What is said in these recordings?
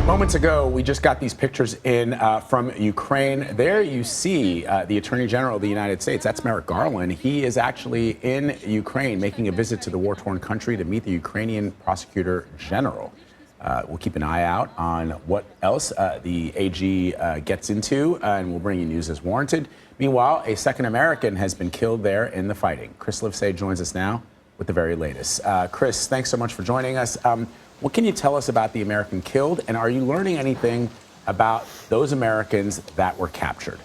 Moments ago, we just got these pictures in from Ukraine. There you see the Attorney General of the United States. That's Merrick Garland. He is actually in Ukraine making a visit to the war-torn country to meet the Ukrainian Prosecutor General. We'll keep an eye out on what else the AG gets into, and we'll bring you news as warranted. Meanwhile, a second American has been killed there in the fighting. Chris Livesay joins us now with the very latest. Chris, thanks so much for joining us. What can you tell us about the American killed, and are you learning anything about those Americans that were captured?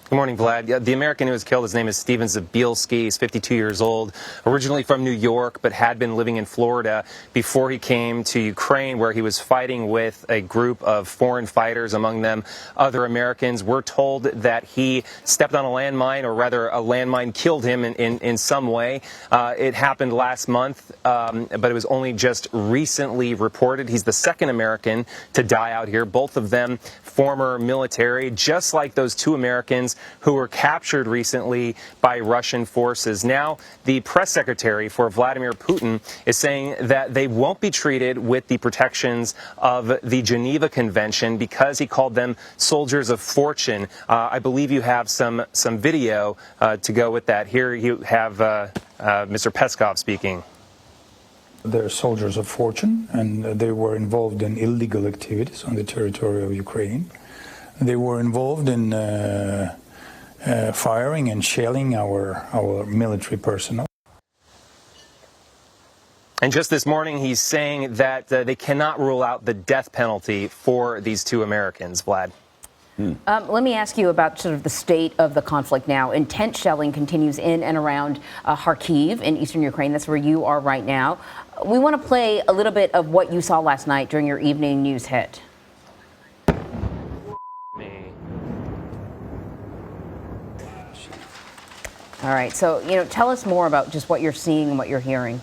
Good morning, Vlad. The American who was killed, his name is Steven Zabielski. He's 52 years old, originally from New York, but had been living in Florida before he came to Ukraine, where he was fighting with a group of foreign fighters, among them other Americans. We're told that he stepped on a landmine, or rather a landmine killed him in some way. It happened last month, but it was only just recently reported. He's the second American to die out here, both of them former military, just like those two Americans who were captured recently by Russian forces. Now, the press secretary for Vladimir Putin is saying that they won't be treated with the protections of the Geneva Convention because he called them soldiers of fortune. I believe you have some video to go with that. Here you have Mr. Peskov speaking. They're soldiers of fortune, and they were involved in illegal activities on the territory of Ukraine. They were involved in firing and shelling our military personnel. And just this morning, he's saying that they cannot rule out the death penalty for these two Americans, Vlad. Let me ask you about sort of the state of the conflict now. Intense shelling continues in and around Kharkiv in eastern Ukraine. That's where you are right now. We want to play a little bit of what you saw last night during your evening news hit. All right. So, tell us more about just what you're seeing and what you're hearing.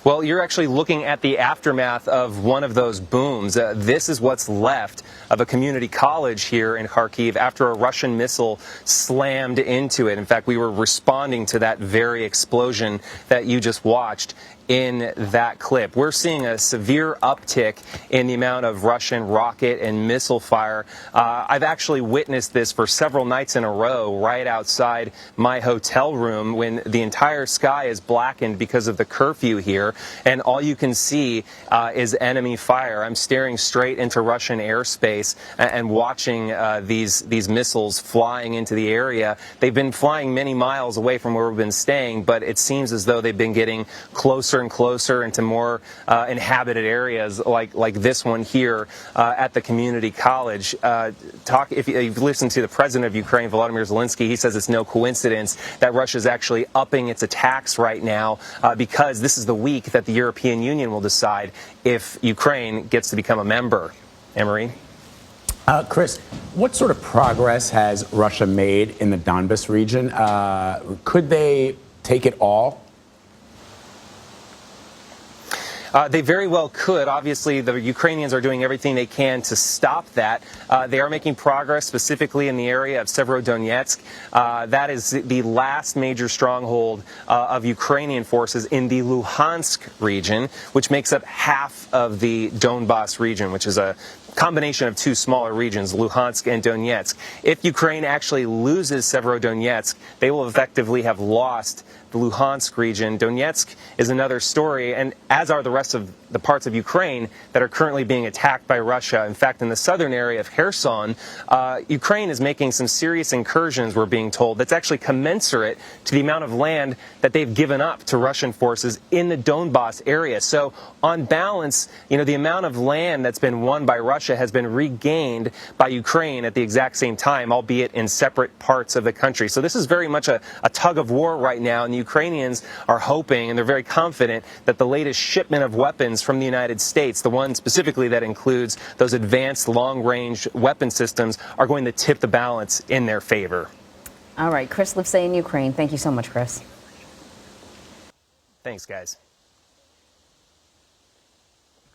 Well, you're actually looking at the aftermath of one of those booms. This is what's left of a community college here in Kharkiv after a Russian missile slammed into it. In fact, we were responding to that very explosion that you just watched in that clip. We're seeing a severe uptick in the amount of Russian rocket and missile fire. I've actually witnessed this for several nights in a row right outside my hotel room when the entire sky is blackened because of the curfew here, and all you can see is enemy fire. I'm staring straight into Russian airspace and watching these missiles flying into the area. They've been flying many miles away from where we've been staying, but it seems as though they've been getting closer and closer into more inhabited areas like this one here at the community college. If you've listened to the president of Ukraine, Vladimir Zelensky, he says it's no coincidence that Russia is actually upping its attacks right now because this is the week that the European Union will decide if Ukraine gets to become a member. Emery? Chris, what sort of progress has Russia made in the Donbas region? Could they take it all? They very well could. Obviously, the Ukrainians are doing everything they can to stop that. They are making progress specifically in the area of Severodonetsk. That is the last major stronghold of Ukrainian forces in the Luhansk region, which makes up half of the Donbas region, which is a combination of two smaller regions, Luhansk and Donetsk. If Ukraine actually loses Severodonetsk, they will effectively have lost the Luhansk region. Donetsk is another story, and as are the rest of the parts of Ukraine that are currently being attacked by Russia. In fact, in the southern area of Kherson, Ukraine is making some serious incursions, we're being told, that's actually commensurate to the amount of land that they've given up to Russian forces in the Donbas area. So on balance, the amount of land that's been won by Russia has been regained by Ukraine at the exact same time, albeit in separate parts of the country. So this is very much a tug of war right now, and the Ukrainians are hoping, and they're very confident, that the latest shipment of weapons from the United States, the one specifically that includes those advanced long-range weapon systems, are going to tip the balance in their favor. All right, Chris Livesay in Ukraine. Thank you so much, Chris. Thanks, guys.